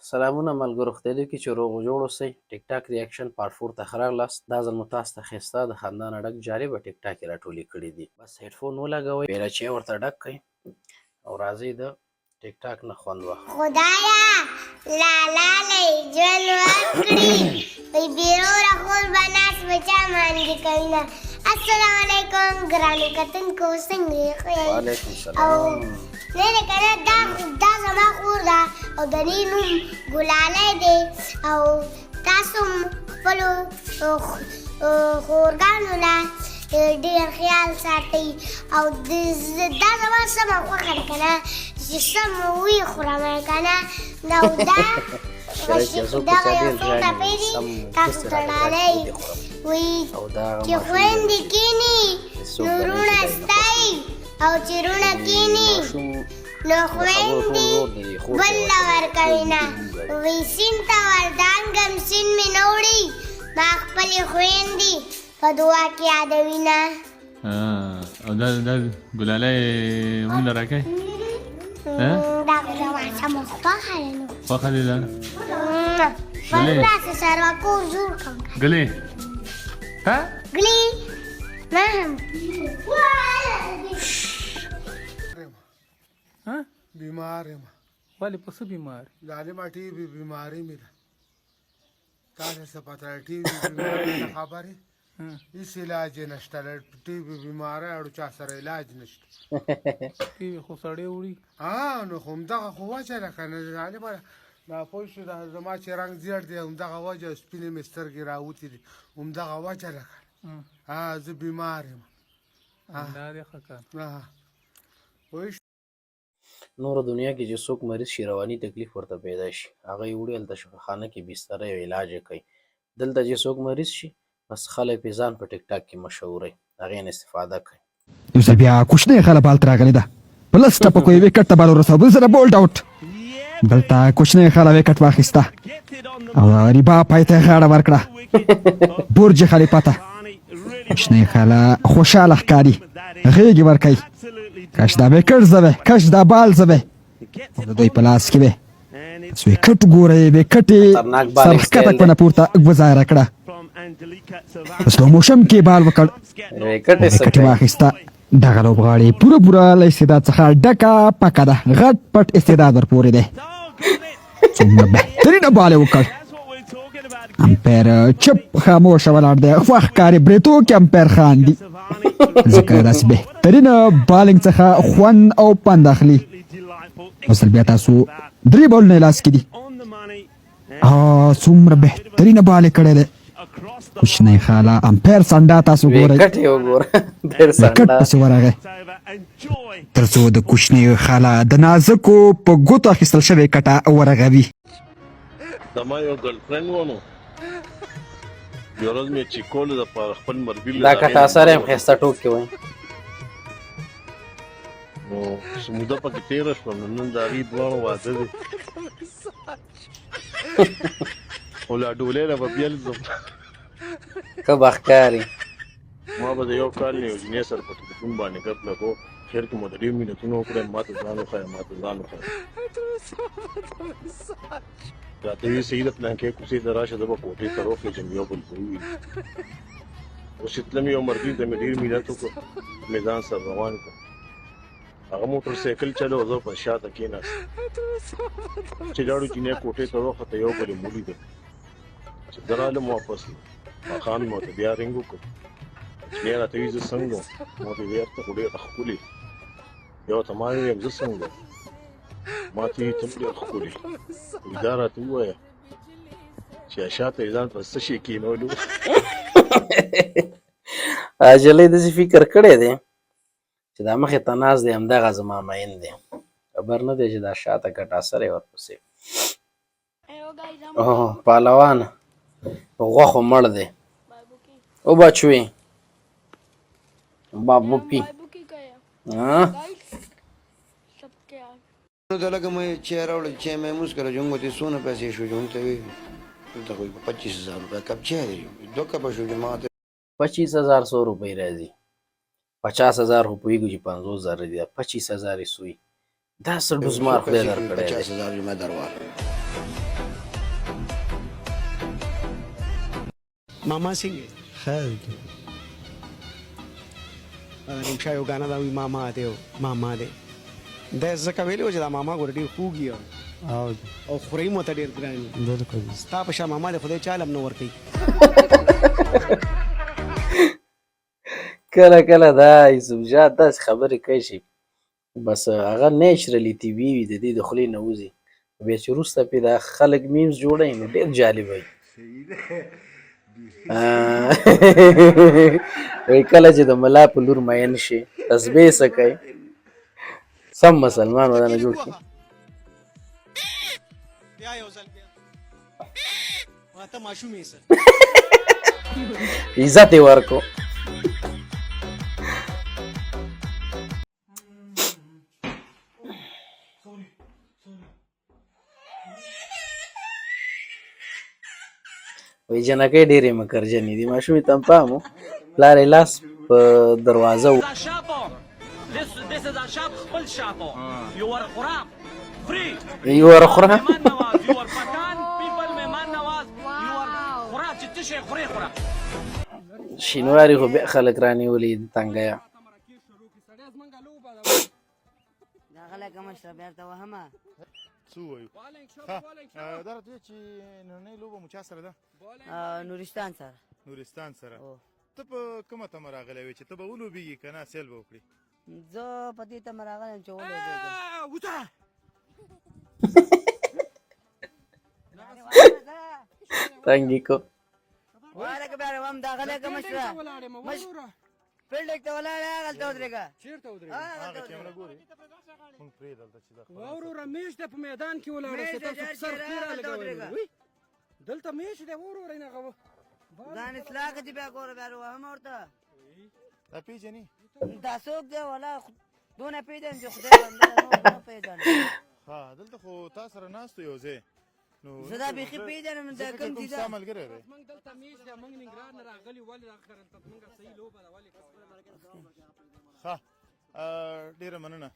سلامونه ملګرو خدای دې وکړي چې روغ او جوړ اوسئ. ټیک ټاک ریاکشن پارټ 4 ته ښه راغلاست. دا ځل مو تاسو ته ښایسته د خندا نه ډک جالبه ټیک ټاک یې راټولې کړي دي. بس هیډفون ولګوئ، بیرچې ورته ډک کړئ او راځئ د ټیک ټاک نه خوند واخلئ. خدایا لالا لې ژوند ورکړي وي بیروره خور به ناست به چا ماندې کوي نه. السلام علیکم ګرانو کتونکو څنګه یې ښه یې؟ وعلیکم او سلام. نه دی که نه دا زما خور ده او د دې نوم ګلالی دی او تاسو هم خپلو خورګانو نه ډېر خیال ساتئ او دا زما سمه خوښه ده که نه چې سم ویې خورم که نه او دا دغه یو څو ټپې دي تاسو ته ډالۍ وایي چې خویندې کښېني نو وروڼه ستایي او چې وروڼه کښېني نو خویندې بل له ورکوي نه. وایي سیند ته وردانګم سیند مې نه وړي ما خپلې خویندې په دعا کې یادوي نه. او دا ګلالی مونږ له راکوي دا خو زما سمه خوښه ده نو خوښه دې ده بل داسې سروکو زور کړم ګلې ګلې ما هم بیمار یم. ولې په څه بیمار؟ ظالمه ټي بي بیماري مې ده. تاسو څه پته ټي بي بیماري نه خبرې هېڅ علاج یې نشته. ټي بي بیمارۍ اړو چا سره علاج نشته. ټي بي خو سړی وړي. نو خو همدغه خو وجه ده که نه ظالمه دا پوه شو دا زما چې رنګ زیړ دی همدغه وجه سپینې مې سترګې راوتې دي همدغه وجه ده که نه. زه بیمار یم. دا دی ښه کار. پوه نور دنیا کې چې څوک مریض شي رواني تکلیف ورته پیدا شي هغه یې وړي هلته شفاخانه کې بستره او علاج یې کوي. دلته چې څوک مریض شي بس خلک یې ځان په ټیک ټاک کې مشهوروي هغې نه استفاده کوي. یو ځل بیا کوچنۍ خاله بالته راغلې ده په لس ټپکو یې وکټ ته بال ورسوه بل سره بولډ آوټ. دلته کوچنۍ خاله وکټ واخیسته او ریبا پای ته یې غاړه ورکړه برج خلیفه ته. کوچنۍ خاله خوشحاله ښکاري غېږې ورکوي. کاش دا وکټ زه وی کاش دا بال زه وی او د دوی په لاس کې وی. بس وکټ ګورئ وکټ یې سر ښکته کړه پورته ګوزاره کړه. په سلو موشن کې بال وکړ وکټ یې واخیسته. دغه لوبغاړې پوره له استعداد څخه ډکه پکه ده غټ پټ استعداد ورپورې دی. څومره بهترینه بال یې وکړ. امپیر چپ خاموشه ولاړ دی خوښ ښکاري بریتو کې امپیر خاندي ځکه داسې بهترینه بالنګ څخه خوند او پند اخلي. اوس بیا تاسو درې بالونه یې لاس کې دي. څومره بهترینه بال یې کړی دی. کوچنۍ خاله امپیر سنډا تاسو ګورئ وکټ پسې ورغی تر څو د کوچنۍ خاله د نازکو په ګوتو اخیستل شوې کټه ورغوي. زما یو ګرلفرینډ و نو یو ورځ مې چې کولو دپاره خپل مرګي دا کټه سره هم ښایسته ټوکې وایي نو څه موده پکې تېره شوه نو نن د هغې دواړو واده دی خو لا ډولۍ نه به بیا ځم ښه به ښکاري. ما به د یو کال نه یو جنۍ سره په ټلیفون باندې ګپ لګو خیر که مو د ډېر مینتونه وکړئ ما ته ځان وښایه راته وي صحیح ده پلانکې کوڅې ته راشه زه به کوټې ته روخېږم یو بل به ووینو. اوس چې تلم یو ملګري ته مې ډېر مینت وکړو مې ځان سره روان کړو هغه موټر سایکل چلو زه په شاته کېناستم چې لاړو جنۍ کوټې ته وخته یو بل یې ولیدل چې زه رالم واپس ماښام مې ورته بیا رنګ وکړو جنۍ راته وي زه څنګه وم ما ورته ویل ته خو ډېره ښکلې بیا ورته ما ویم زه څنګه وم ما ته وي ته هم ډېر ښکلې دا راته ووایه چې شاته یې ځان په څه شي کېنولو. نجلۍ داسې فکر کړی دی چې دا مخې ته ناست دی همدغه زما مین دی خبر نه دی چې دا شاته ګټه سره یې ورپسې پهلوان غوښو مړ دی او بچوی بابو کی लगा मैं चेहरा छः मैं मुस्करा जाऊंगा तो सोना पैसे शो जाऊंगा तो कोई 25,000 रुपये कब चेहरे दो कब शो जमा 25,100 रुपये राजी 50,000 रुपये की 50,000 दिया 25,000 सुई 10 डुजमार खुदे दर 50,000 मैं दरबार मामा सिंह खैर रिक्शा यो गाना दा मामा आते हो मामा दे د زکه ویلو چې دا ماما ګور ډیر خوږي او خوري مو ته ډیر ګران بالکل ستا په شا ماما د خدای چالم نو ورکی کله کله دا یوسفجان داسې خبرې کوي چې بس هغه نیچرلی طبیعي وي د دې د خولې نه وځي بیا چې وروسته پرې دا خلک میمز جوړوي نو ډېر جالب وي وایي کله چې د ملا په لور مین شي تسبیح څه کوي سم مسلمان ودانه جوړ کړي بیا یو ځل بیا واته ماشومې سره عزت یې ورکو وایي جنکۍ ډېرې مکرجنې دي ماشومې ته هم پام و پلار یې لاس په دروازه و یور خوره شینواري خو بیا خلک رانیولي د تنګیه څه وایو دا راته چې نننۍ لوبه مو چا سره ده نورستان سره نورستان سره ته په کومه تمه راغلی وې چې ته به ولوبېږي که نه سیل به وکړې زه په دې تمه راغلی چې ولوبېږم تنګي کو واره که بیا روم داخله که مشره فیلډ ته ولاړې هغلته ودرېږه چېرته ودرېږه هغه کیمره ګورې مونږ پرېږده چې دا وروره میش دی په میدان کې ولاړه سه تاسو سر خپې رالګوئ دلته میش دی وروره یې هغه ځان اصلاح کړه چې بیا ګوره بیا روهم ورته دا پېژنې دا څوک دی ولا دونه پېژنم چې خدای بنده نه پېژنم ها دلته خو تا سره ناست یو ځای نو زه دا بیخي پېژنم دا کوم چې ستا ملګری دی موږ دلته میش دی موږ ننګرهار نه راغلي ولې راخرل ته موږ صحیح لوبه ده ولې ښه ډېره مننه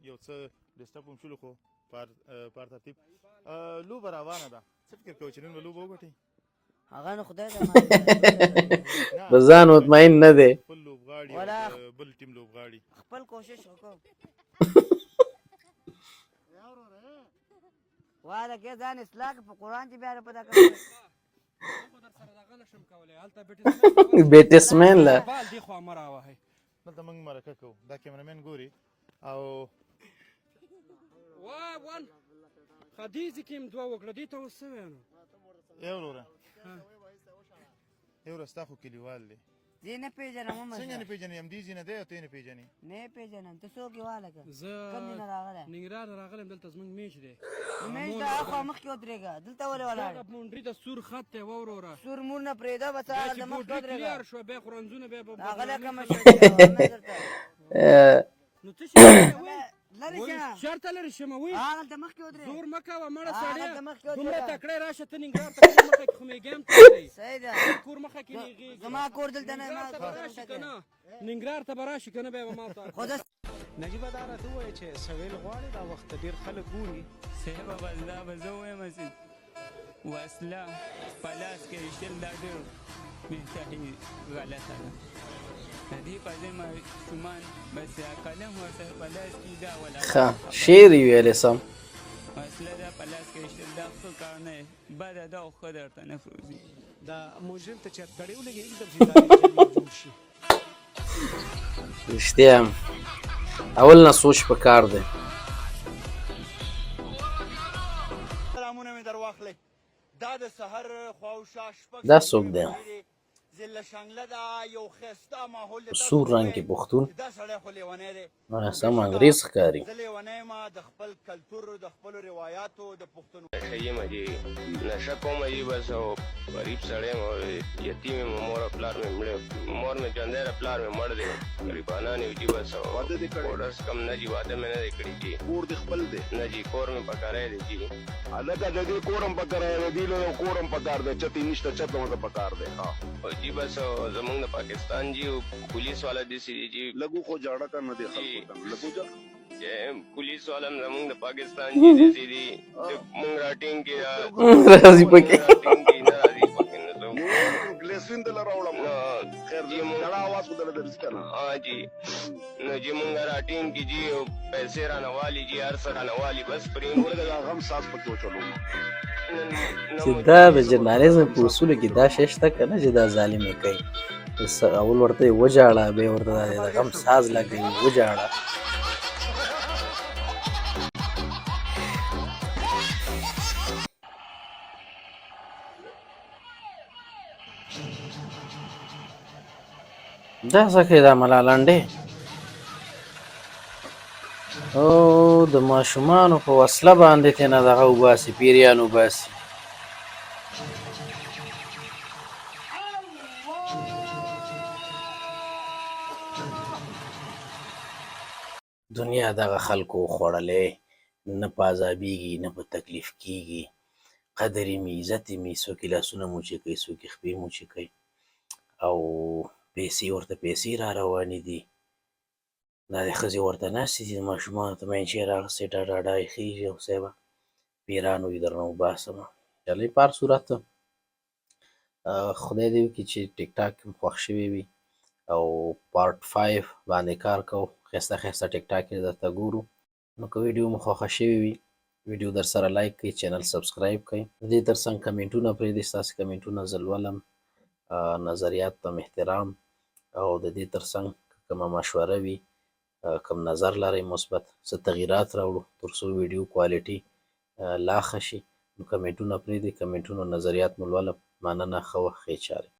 یو څه ډسټرب هم شولو خو پار ترتیب لوبه روانه ده څه فکر کوئ چې نن به لوبه وګټئ هغه نو خدای ته په ځان مطمئن نه دی خپل لوبغاړي بل ټیم لوبغاړي خپل کوشش وکړو واره کې ځان اصلاح په قرآن کې بیا پتا کوي بیټسمین لا بال دی خو امر راوهي دلته موږ مرکه کوو دا کیمرامین ګوري او وای وان خدیزه کې دوه وکړه دي ته وسوي نو یو وروره یو رستا خو کلیوال دی زه نه پیژنم څنګه نه پیژنې همدې نه دی او ته نه پیژنې نه پیژنم ته څوک یې واله که زه کوم نه راغلی ننګرهار راغلم دلته زموږ میچ دی میچ دا خو مخکې ودرېږه دلته ولې ولاړ مونډري د سور خط دی وروره سور مور نه پرېږده بس هغه د مخکې ودرېږه کلیر شو بیا خورنځونه بیا هغه کومه شو نو څه شي لري شه شرط لري شمه وي هغه د مخکې ودرېږه زور مکه و مړه سړی دومره دومره تکړه راشه ته ننګرهار ته کور مخه کې خو میګم ته صحیح ده کور مخه کې نیږي زما کور دلته نه ما ننګرهار ته به راشي که نه بیا به ما ته نجیبه دا راته ووایه چې سویل غواړي دا وخت ډېر خلک ګوري صحیحه بس دا به زه وایم چې وسله په لاس کې ایښل دا ډېر بېانتهایي غلطه ده د دې په ځای ماشومان بس قلم ورسره په لاس کې دا ښه شعر یې ویلی سم وسله دا په لاس کې ایښل دا ښه کار نه دی بده ده او ښه درته نه پروزي دا مجرم ته چېرته کړی ولګي एकदम چې دا جوړ شي رښتیا اول نه سوچ پکار دی سلامونه مې در واخلئ دا د سحر خواوشا شپږ دا څوک دی ضلع شانګله ده یو ښایسته ماحول دی سور رنګ کې پښتون دا سړی خو لیونی دی سم انګریز ښکاري زه لیونی یم د خپل کلتور د خپلو روایاتو د پښتون نشه یم جي نشه کوم جي بس او غریب سړی یم او یتیم یم مور او پلار مې مړه مور مې ژوندی ده پلار مې مړ دی غریبانان یو جي بس او واده دې کړی اورس کم نه جي واده مې نه دی کړی جي کور دې خپل دی نه جي کور مې پکاری دی جي هلکه د دې کور هم پکار دی دې له کور هم پکار دی چتې نشته چت هم ورته پکار دی ها او جي بس زمونږ د پاکستان جي پولیس والا داسې دي جي لږو خو جاړه کار نه دی خلکو ته لږو جا پولیس والا هم زمونږ د پاکستان جي داسې دي چې مونږ راټینګ کړي راځي پکې راټینګ کړي نه راځي پکې نه پیسې رانه والي دي هر څه رانه والي بس پرې نور دا غم ساز په تو چلو چې دا د جرنالیزم په اصولو کې دا شی شته که نه چې دا ظالمې کوي اول ورته یې وژاړه بیا ورته د غم ساز لګوي وژاړه دا څه کوي دا ملالنډې او د ماشومانو په وسله باندې تېنه دغه وباسي پیریان وباسي دنیا دغه خلکو وخوړلی نه په عذابېږي نه په تکلیف کېږي قدر یې مې عزت یې مې څوک یې لاسونه موچې کوي څوک یې خپې موچې کوي او پیسې ورته پیسې را روانې دي دا د ښځې ورته ناستې دي د ماشومانو ته مینچې راغستې ډاډا یې خېږي او صاحبه پیران وي درنه وباسمه چلئ په هر صورت خدای دې وکړي چې ټیک ټاک هم خوښ شوی وي او پارټ 5 باندې کار کوو ښایسته ښایسته ټیک ټاک یې درته ګورو نو که ویډیو مو خوښه شوې وي ویډیو در سره لایک کړئ چینل سبسکرایب کړئ د دې تر څنګ کمنټونه پرېږدئ ستاسې کمنټونه زه لولم نظریات ته احترام او د دې تر څنګ کومه مشوره وي کوم نظر لرئ مثبت څه تغییرات راوړو تر څو ویډیو کوالټي لا ښه شي نو کمنټونه پرېږدئ کمنټونو نظریات مو لولم مننه ښه وخت ښې چارې